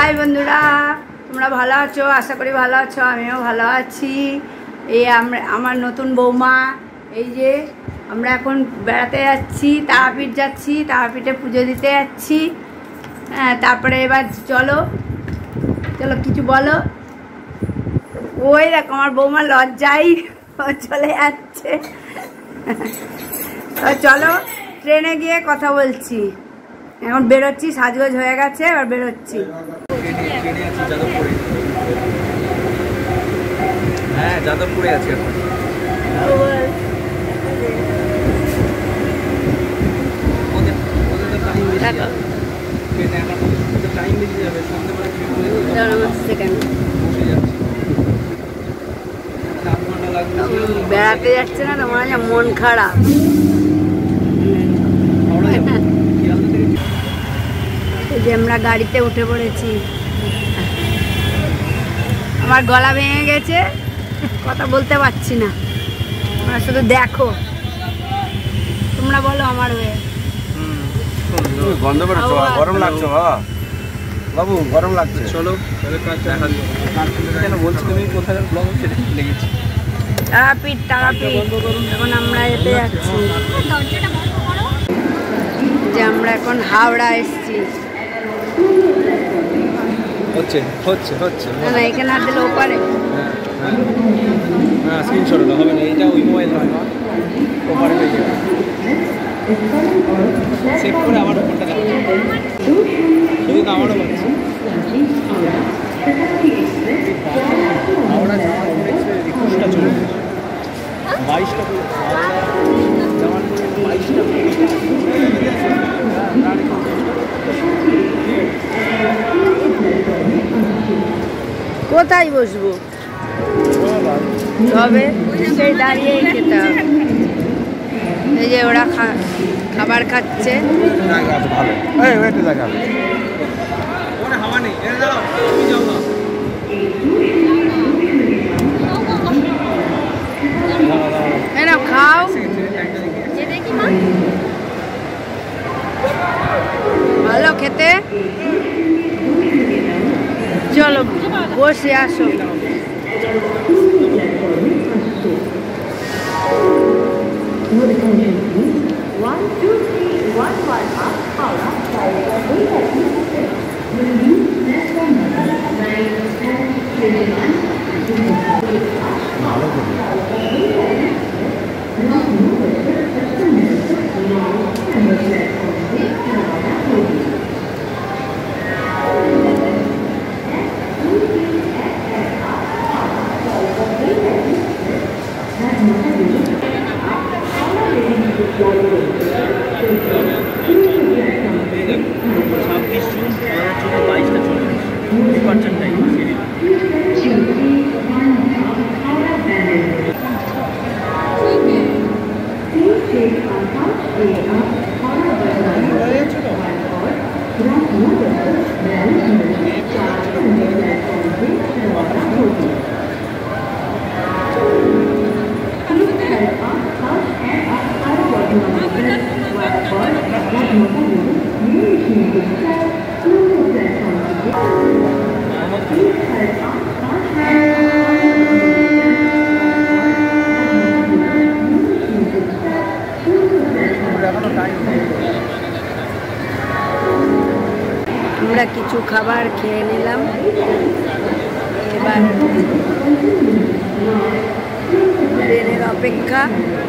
हाय बंधुरा তোমরা ভালো আছো আশা করি ভালো আছো আমিও ভালো আছি। এই আমার নতুন বৌমা এই যে আমরা এখন বেড়াতে যাচ্ছি, তারাপীঠ যাচ্ছি, তারাপীঠে পুজো দিতে যাচ্ছি। হ্যাঁ, তারপরে এবার চলো চলো কিছু বলো। ওই দেখো আমার বৌমা লজ্জাই চলে যাচ্ছে। চলো ট্রেনে গিয়ে কথা বলছি। এখন বেরোচ্ছি, সাজগোজ হয়ে গেছে, এবার বেরোচ্ছি। হ্যাঁ, যাদবপুরে আছি এখন। বেড়াতে যাচ্ছে না তোমার মন খারাপ। এই যে আমরা গাড়িতে উঠে পড়েছি। আমার গলা ভেঙে গেছে, কথা বলতে পারছি না। তোমরা শুধু দেখো, তোমরা বলো আমার হয়ে। গন্ধ বেরোচ্ছে, গরম লাগছে বাবা। বাবু গরম লাগছে, চলো কেন বলছি তুমি কোথায় ব্লগ লেগেছি? তারাপীঠ তারাপীঠ। এখন আমরা এতে যাচ্ছি, যে আমরা এখন হাওড়া এসছি। হচ্ছে হচ্ছে হচ্ছে না না, এখানে আর দিলে ওপারে। হ্যাঁ, স্ক্রিনশট হবে না, এটা ওই মোবাইল হয় না, ওপারে হয়ে যাবে। সেভ করে আমার ফোনটা দাও, শুধু তো আমারও বলছি। হাওড়া জামালপুর এক্সপ্রেস 21টা চলে গেছে, 22টা জামালপুরে 22টা। কোথায় বসবো? তবে সেই দাঁড়িয়েই খেতে হবে। এই যে ওরা খাবার খাচ্ছে। খাও, ভালো খেতে। চলো বসে আসো। আমরা কিছু খাবার খেয়ে নিলাম। এবার ট্রেনের অপেক্ষা।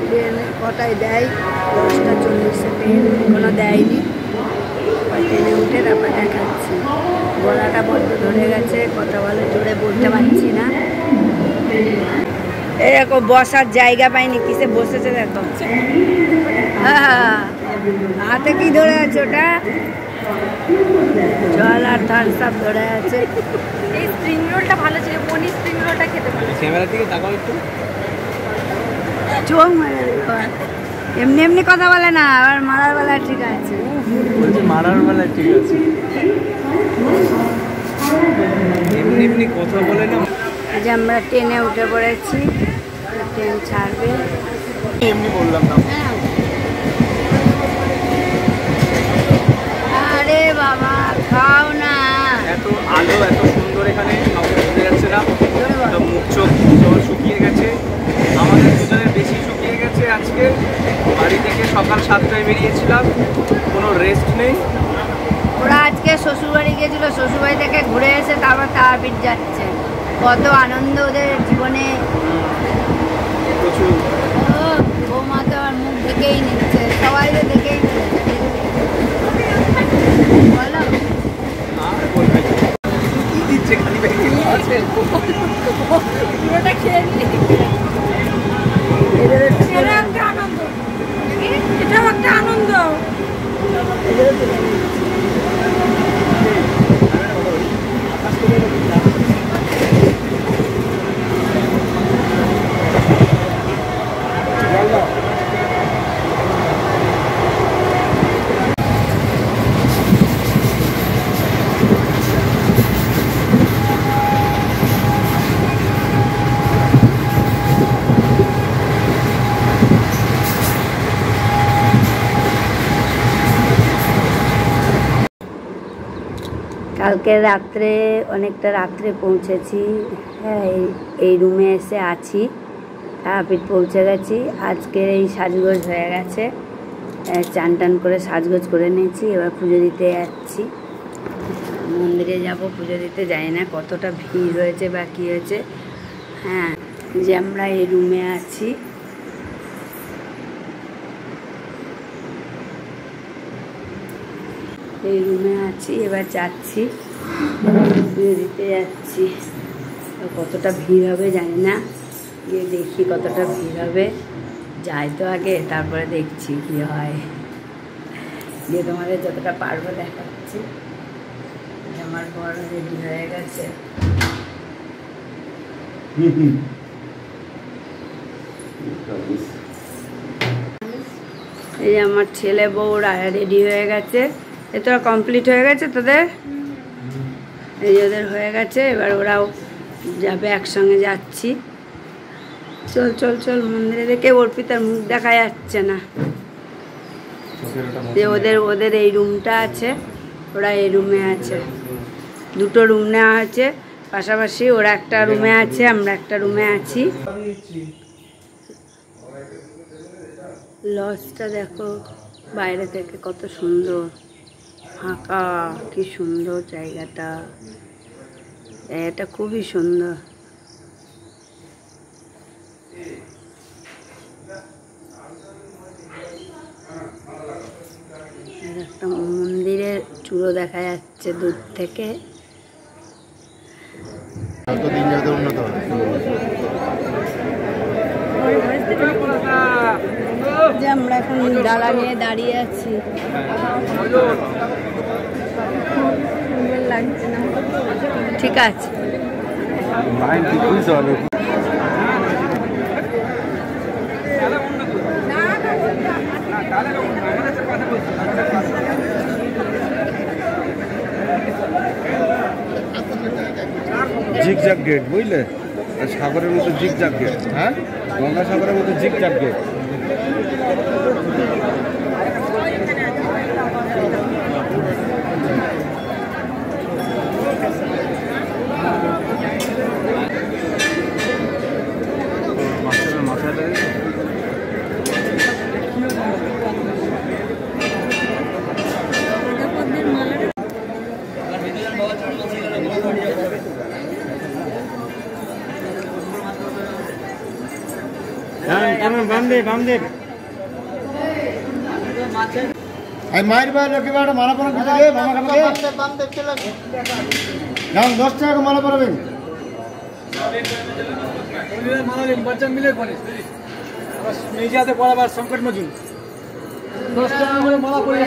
ট্রেনে কটায় দেয়? 10টা 40-এ ট্রেন, এখনো দেয়নি। ট্রেনে উঠে তারপর দেখাচ্ছি। গলাটা বড্ড ধরে গেছে, কথা বলে জোরে বলতে পারছি না। এরকম বসার জায়গা পাইনি, কিসে বসেছে দেখো। হ্যাঁ, হাতে কি ধরে আছে ওটা? জল আর থামস আপ ধরে আছে। এই স্প্রিং রোলটা ভালো ছিল, পনির স্প্রিং রোলটা খেতে ভালো। ক্যামেরার দিকে তাকাও একটু। চোখ মারা এমনি এমনি কথা বলে না, আবার মারার বেলা ঠিক আছে। বলছি মারার বেলা ঠিক আছে, এমনি এমনি কথা বলে না। এই যে আমরা ট্রেনে উঠে পড়েছি, ট্রেন ছাড়বে। এমনি বললাম না। আরে বাবা খাও না, এত আলো আজকে বাড়ি থেকে সকাল 7টায় বেরিয়েছিলাম, কোনো রেস্ট নেই। ওরা আজকে শ্বশুরবাড়ি গিয়েছিল, শ্বশুরবাড়ি থেকে ঘুরে এসে তারপর তারাপীঠ যাচ্ছে। কত আনন্দ ওদের জীবনে। প্রচুর। বৌমা তো আমার মুখ দেখেই নিচ্ছে, সবাই তো দেখেই নিচ্ছে। বলো আর বলবে কি দিচ্ছে, খালি ব্যাগে আছে পুরোটা খেয়ে নি। এটা একটা আনন্দ, এটাও একটা আনন্দ। কালকে রাত্রে অনেকটা রাত্রে পৌঁছেছি। হ্যাঁ, এই রুমে এসে আছি, তারাপীঠ পৌঁছে গেছি। আজকের এই সাজগোজ হয়ে গেছে, চান টান করে সাজগোজ করে নিয়েছি। এবার পুজো দিতে যাচ্ছি, মন্দিরে যাব পুজো দিতে। জানি না কতটা ভিড় হয়েছে বা কী হয়েছে। হ্যাঁ, যে আমরা এই রুমে আছি। এই রুমে আছি, এবার যাচ্ছি পুজো দিতে যাচ্ছি। কতটা ভিড় হবে জানি না, গিয়ে দেখি কতটা ভিড় হবে। যাই তো আগে, তারপরে দেখছি কি হয়। গিয়ে তোমাদের যতটা পারবো দেখাচ্ছি। আমার বড় রেডি হয়ে গেছে। এই যে আমার ছেলে বউরা রেডি হয়ে গেছে। এ তোরা কমপ্লিট হয়ে গেছে তোদের? এই যে ওদের হয়ে গেছে, এবার ওরাও যাবে, একসঙ্গে যাচ্ছি। চল চল চল মন্দিরে। দেখে অর্পিতার মুখ দেখা যাচ্ছে না। যে ওদের এই রুমটা আছে, ওরা এই রুমে আছে। দুটো রুম নেওয়া হয়েছে পাশাপাশি। ওরা একটা রুমে আছে, আমরা একটা রুমে আছি। লজটা দেখো বাইরে থেকে কত সুন্দর, ফাঁকা, কি সুন্দর জায়গাটা। জায়গাটা খুবই সুন্দর। একটা মন্দিরের চূড়ো দেখা যাচ্ছে দূর থেকে। যে আমরা এখন ডালা নিয়ে দাঁড়িয়ে আছি। লাগছে না, ঠিক আছে। জিগজ্যাগ গেট, বুঝলে? সাগরের মতো জিগজ্যাগ গেট। হ্যাঁ, গঙ্গাসাগরের মতো জিগজ্যাগ গেট। মায়ের ভাই লোকে মালা পড়া করতে গিয়ে মামা কাপড় 10 টাকা মালা পড়াবেন। মালা দিন বাচ্চা মিলে পড়ে মেজাতে পড়াবার সংকট মজুন 10 টাকা করে মালা পড়ে।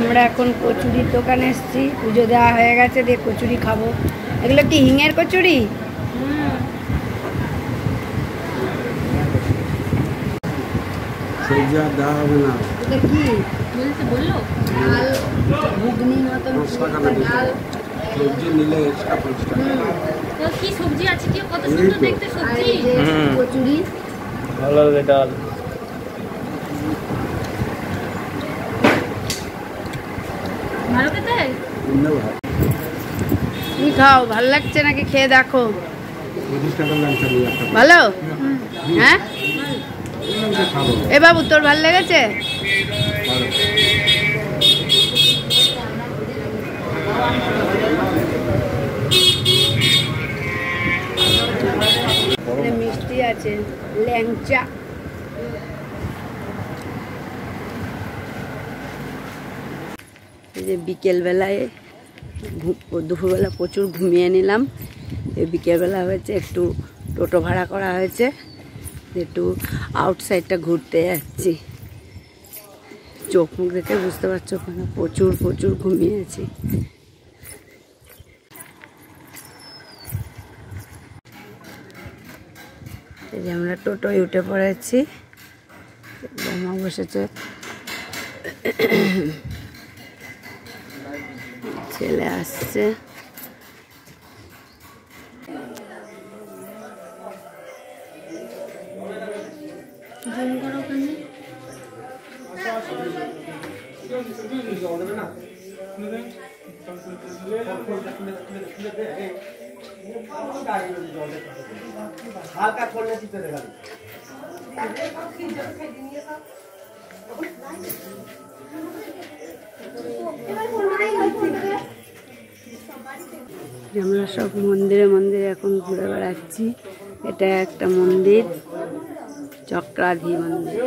আমরা এখন কচুরির দোকানে এসেছি, পুজো দেওয়া হয়ে গেছে, দিয়ে কচুরি খাবো। এগুলো কি হিঙের কচুরি? দেওয়া হবে না। এটা কি বললো? ডাল, ঘুগনি মতন ডাল। সবজি নিলে এক্সট্রা 5 টাকা। কি সবজি আছে, কি কত সুন্দর দেখতে সবজি। কচুরি ভালো লাগে ডাল। ভালো খেতে? তুমি খাও, ভালো লাগছে নাকি খেয়ে দেখো। ভালো? হ্যাঁ এ বাবু তোর ভালো লেগেছে? মিষ্টি আছে, ল্যাংচা। এই যে বিকেলবেলায় দুপুরবেলা প্রচুর ঘুমিয়ে নিলাম। এই বিকেলবেলা হয়েছে একটু টোটো ভাড়া করা হয়েছে, একটু আউটসাইডটা ঘুরতে যাচ্ছি। চোখ মুখ দেখে বুঝতে পারছো ওখানে প্রচুর প্রচুর ঘুমিয়েছি। এই যে আমরা টোটোয় উঠে পড়েছি, বৌমা বসেছে, ছেলে আসছে। হালকা করলে দিতে দেবেন। আমরা সব মন্দিরে মন্দিরে এখন ঘুরে বেড়াচ্ছি। এটা একটা মন্দির, চক্রাধি মন্দির।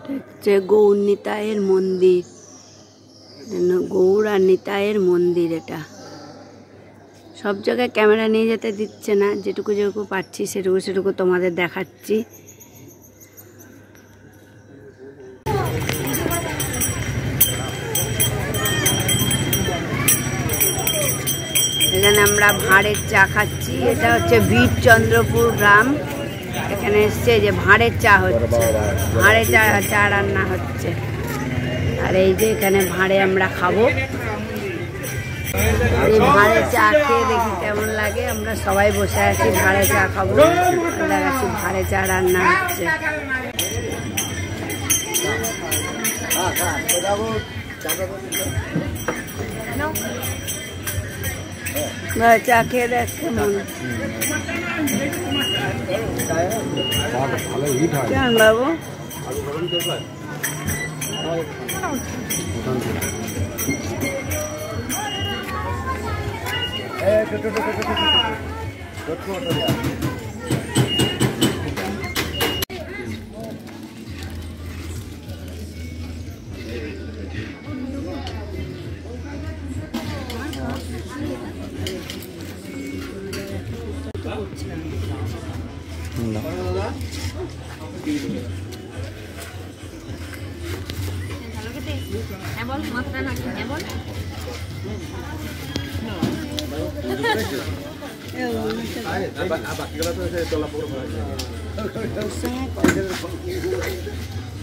হচ্ছে গৌর নিতাইয়ের মন্দির, গৌর আর নিতাইয়ের মন্দির। এটা সব জায়গায় ক্যামেরা নিয়ে যেতে দিচ্ছে না, যেটুকু যেটুকু পাচ্ছি সেটুকু তোমাদের দেখাচ্ছি। এখানে আমরা ভাঁড়ের চা খাচ্ছি। এটা হচ্ছে বীরচন্দ্রপুর গ্রাম। এখানে এসছে যে ভাঁড়ের চা হচ্ছে, ভাঁড়ে চা রান্না হচ্ছে। আর এই যে এখানে ভাঁড়ে আমরা খাবো। এই ভাঁড়ে চা খেয়ে দেখি কেমন লাগে। আমরা সবাই বসে আছি, ভাঁড়ে চা খাবো। দেখাচ্ছি ভাঁড়ে চা রান্না হচ্ছে। চা খেয়ে দেখ কেমন। কেমন বাবু?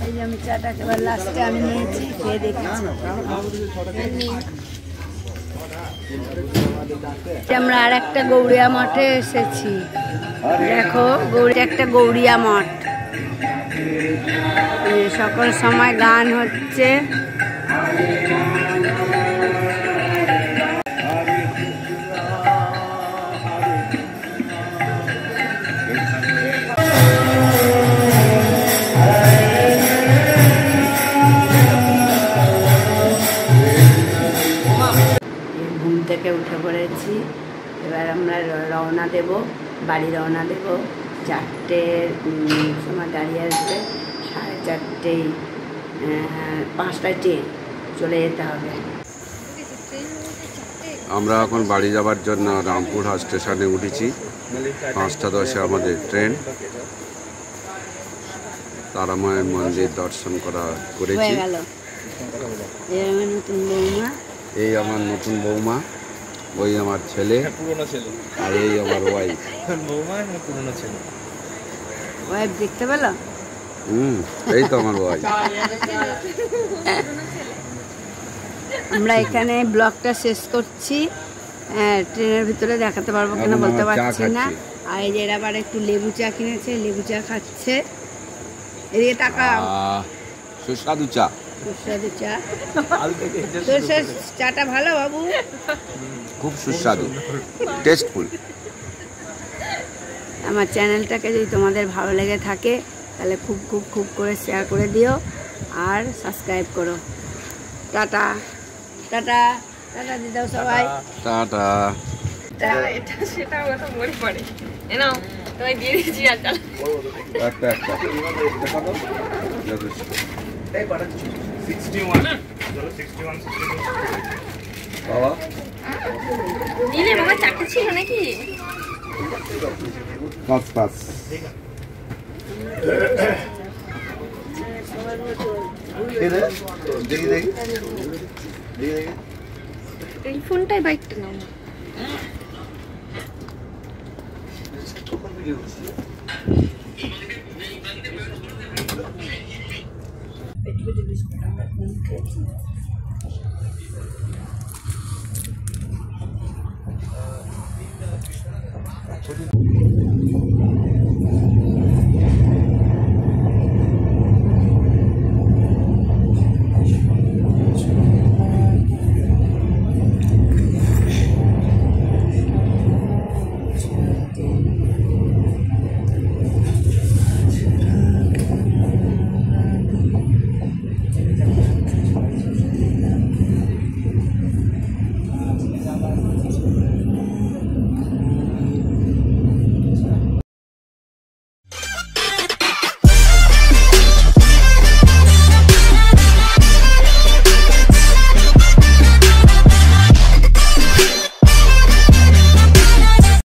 এই যে আমি চাটা এবার লাস্টে আমি নিয়েছি, খেয়ে দেখেছি। আমরা আর একটা গৌড়িয়া মঠে এসেছি। দেখো একটা গৌড়িয়া মঠ, সকল সময় গান হচ্ছে। ঘুম থেকে উঠে পড়েছি, এবার আমরা রওনা দেব, বাড়ি রওনা দেব। 4টের সময় দাঁড়িয়ে আসবে, 4:30 5টায় ট্রেন, চলে যেতে হবে। আমরা এখন বাড়ি যাওয়ার জন্য রামপুরহাট স্টেশনে উঠেছি। 5টা 10-এ আমাদের ট্রেন। তারামায়ের মন্দির দর্শন করেছি। এই আমার নতুন বৌমা। এই আমার নতুন বৌমা। ওই আমার ছেলে, পুরনো ছেলে, আর এই আমার ওয়াইফ। বৌমা পুরনো ছেলে। ওয়াইফ দেখতে পেলো? এই তো আমার ওয়াইফ। আমরা এখানে ব্লগটা শেষ করছি। ট্রেনের ভিতরে দেখাতে পারবো কিনা বলতে পারছি না। আর এই যে এরা আবার একটু লেবু চা কিনেছে, লেবু চা খাচ্ছে। এদিকে টাকা সুস্বাদু চা, সুস্বাদু চা। তোর চাটা ভালো বাবু? খুব সুস্বাদু, টেস্টফুল। আমার চ্যানেলটাকে যদি তোমাদের ভালো লেগে থাকে তাহলে খুব খুব খুব করে শেয়ার করে দিও আর সাবস্ক্রাইব করো। টাটা টাটা টাটা দিয়ে দাও সবাই। টাটা। এটা সেটা কথা মনে পড়ে। নাও তোমায় দিয়ে দিয়েছি আর চাল। একটা একটা বাবা দিলে বাবা চাকরি ছিল নাকি? পাঁচ পাঁচ। দেখি দেখি এই ফোনটাই বাইকটা নাও। দেখি